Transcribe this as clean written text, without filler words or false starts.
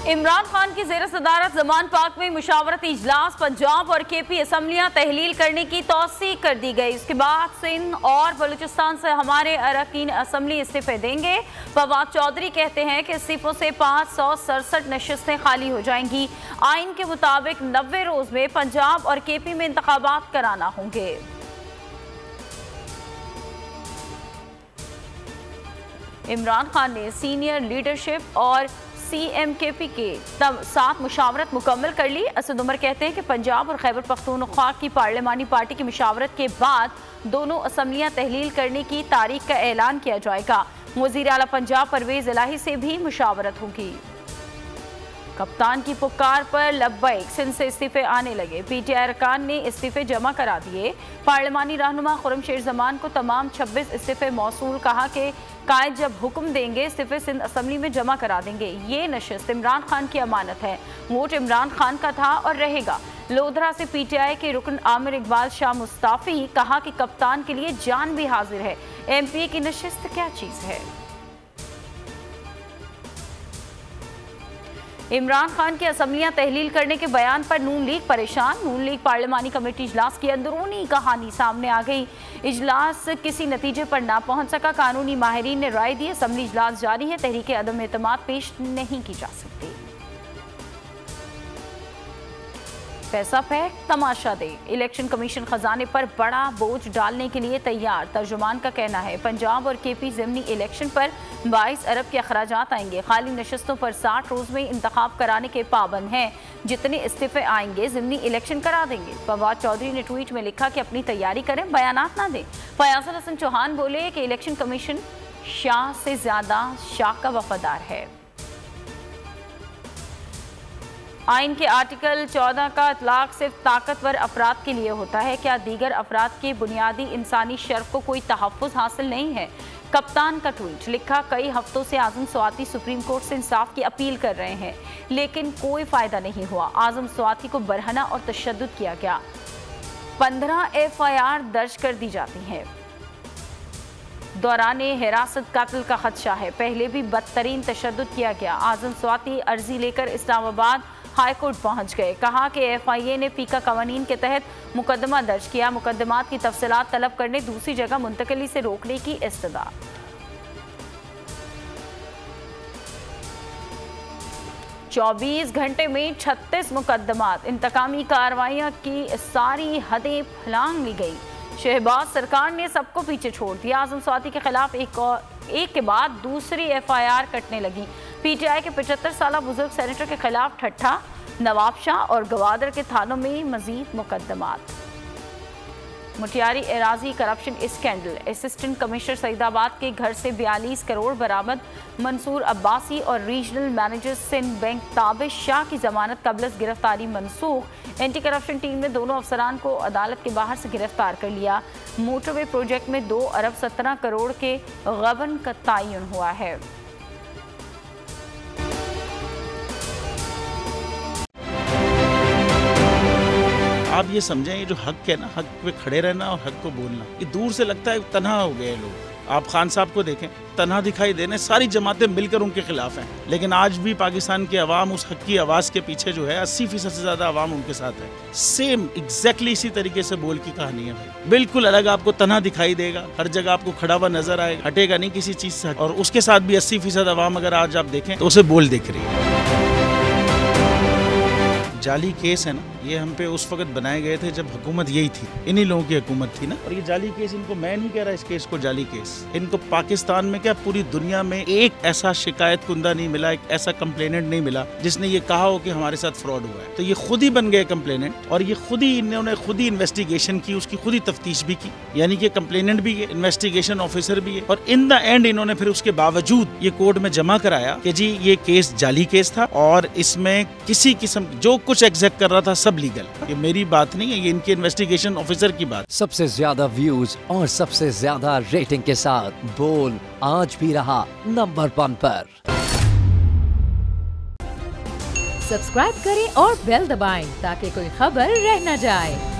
इमरान खान की जेर सदारत ज़मान पाक में मुशावरती इजलास, पंजाब और केपी असम्बलियाँ तहलील करने की तौसीक कर दी गई। इसके बाद सिंध और बलूचिस्तान से हमारे अरकान असम्बली इस्तीफे देंगे। फवाद चौधरी कहते हैं कि इस्तीफों से 567 नशिस्तें खाली हो जाएंगी। आइन के मुताबिक 90 रोज में पंजाब और केपी में इंतखाबात कराना होंगे। इमरान खान ने सीनियर लीडरशिप और CMKP के साथ मुशावरत मुकम्मल कर ली। असद उमर कहते हैं कि पंजाब और खैबर पख्तूनख्वा की पार्लिमानी पार्टी की मुशावरत के बाद दोनों असम्बलियाँ तहलील करने की तारीख का ऐलान किया जाएगा। वज़ीर आला पंजाब परवेज इलाही से भी मुशावरत होगी। कप्तान की पुकार पर लब्बैक, सिंध से इस्तीफे आने लगे। PTI अरकान ने इस्तीफे जमा करा दिए। पार्लिमानी रहनुमा खुर्रमशेर जमान को तमाम 26 इस्तीफे मौसूल, कहा कि कायद जब हुक्म देंगे इस्तीफे सिंध असम्बली में जमा करा देंगे। ये नशिस्त इमरान खान की अमानत है, वोट इमरान खान का था और रहेगा। लोधरा से PTI के रुकन आमिर इकबाल शाह मुस्ताफी, कहा कि कप्तान के लिए जान भी हाजिर है। MPA की नशिस्त क्या चीज़ है। इमरान खान की असम्बलियाँ तहलील करने के बयान पर नून लीग परेशान। नून लीग पार्लिमानी कमेटी इजलास की अंदरूनी कहानी सामने आ गई। इजलास किसी नतीजे पर ना पहुंच सका। कानूनी माहिरीन ने राय दी, असम्बली इजलास जारी है, तहरीक अदम एतमाद पेश नहीं की जा सकती। पैसा फेंक तमाशा दे, इलेक्शन कमीशन खजाने पर बड़ा बोझ डालने के लिए तैयार। तर्जुमान का कहना है पंजाब और केपी ज़िमनी इलेक्शन पर 22 अरब के अखराजात आएंगे। खाली नशस्तों पर 60 रोज में इंतखाब कराने के पाबंद हैं। जितने इस्तीफे आएंगे ज़िमनी इलेक्शन करा देंगे। फवाद चौधरी ने ट्वीट में लिखा कि अपनी तैयारी करें, बयानात ना दें। फयासल हसन चौहान बोले कि इलेक्शन कमीशन शाह से ज्यादा शाह का वफादार है। आइन के आर्टिकल 14 का इतलाक सिर्फ ताकतवर अफराद के लिए होता है। क्या दीगर अफराद के बुनियादी इंसानी शर्फ को कोई तहफ़्फ़ुज़ हासिल नहीं है। कप्तान का ट्वीट लिखा, कई हफ्तों से आज़म स्वाति सुप्रीम कोर्ट से इंसाफ की अपील कर रहे हैं लेकिन कोई फ़ायदा नहीं हुआ। आज़म स्वाति को बरहना और तशद्दुद किया गया। 15 FIR दर्ज कर दी जाती हैं। दौरान हिरासत कातिल का खदशा है। पहले भी बदतरीन तशद्दुद किया गया। आज़म स्वाति अर्जी लेकर इस्लामाबाद हाई कोर्ट पहुंच गए। कहा कि FIA ने पीका कवानीन के तहत मुकदमा दर्ज किया। मुकदमात की तफसीलात तलब करने, दूसरी जगह मुंतकली से रोकने की इस्तदा। 24 घंटे में 36 मुकदमात, इंतकामी कार्रवाइयाँ की सारी हदें फलांग ली गई। शहबाज सरकार ने सबको पीछे छोड़ दिया। आज़म स्वाति के खिलाफ एक के बाद दूसरी FIR कटने लगी। PTI के 75 साला बुजुर्ग सेनेटर के खिलाफ ठट्ठा, नवाब शाह और गवादर के थानों में मजीद मुकदमात। मुटियारी एराजी corruption scandal, assistant commissioner Saeedabad के घर से 42 करोड़ बरामद। मंसूर अब्बासी और regional manager Sindh bank Tabish Shah की जमानत कबल गिरफ्तारी मनसूख। एंटी करप्शन टीम ने दोनों अफसरान को अदालत के बाहर से गिरफ्तार कर लिया। मोटरवे प्रोजेक्ट में 2 अरब 17 करोड़ के गबन का तयन हुआ है। आप ये समझें, ये जो हक है ना, हक पे खड़े रहना और हक को बोलना, ये दूर से लगता है तन्हा हो गए लोग। आप खान साहब को देखें, तन्हा दिखाई देने, सारी जमातें मिलकर उनके खिलाफ हैं। लेकिन आज भी पाकिस्तान की आवाम उस हक की आवाज़ के पीछे जो है 80% से ज़्यादा आवाम उनके साथ है। सेम एग्जैक्टली इसी तरीके से बोल की कहानी है भाई। बिल्कुल अलग आपको तन्हा दिखाई देगा, हर जगह आपको खड़ा हुआ नजर आएगा, हटेगा नहीं किसी चीज़ से। और उसके साथ भी 80% आवाम अगर आज आप देखें तो उसे बोल दिख रही है। जाली केस है ना, ये हम पे उस वक्त बनाए गए थे जब हुकूमत यही थी, इन्हीं लोगों की हुकूमत थी ना। और ये जाली केस, इनको मैं नहीं कह रहा इस केस को जाली केस, इनको पाकिस्तान में क्या पूरी दुनिया में एक ऐसा शिकायत कुंदा नहीं मिला, एक ऐसा कंप्लेनेंट नहीं मिला जिसने ये कहा हो कि हमारे साथ फ्रॉड हुआ है। तो ये खुद ही बन गए कंप्लेनेंट और ये खुद ही इन्होंने खुद ही इन्वेस्टिगेशन की, उसकी खुद ही तफ्तीश भी की। यानी कि कंप्लेनेंट भी है, इन्वेस्टिगेशन ऑफिसर भी है। और इन द एंड इन्होंने फिर उसके बावजूद ये कोर्ट में जमा कराया कि जी ये केस जाली केस था और इसमें किसी किस्म जो कुछ एग्जैक्ट कर रहा था सब लीगल। ये मेरी बात नहीं है, ये इनके इन्वेस्टिगेशन ऑफिसर की बात। सबसे ज्यादा व्यूज और सबसे ज्यादा रेटिंग के साथ बोल आज भी रहा नंबर 1 पर। सब्सक्राइब करें और बेल दबाएं ताकि कोई खबर रह न जाए।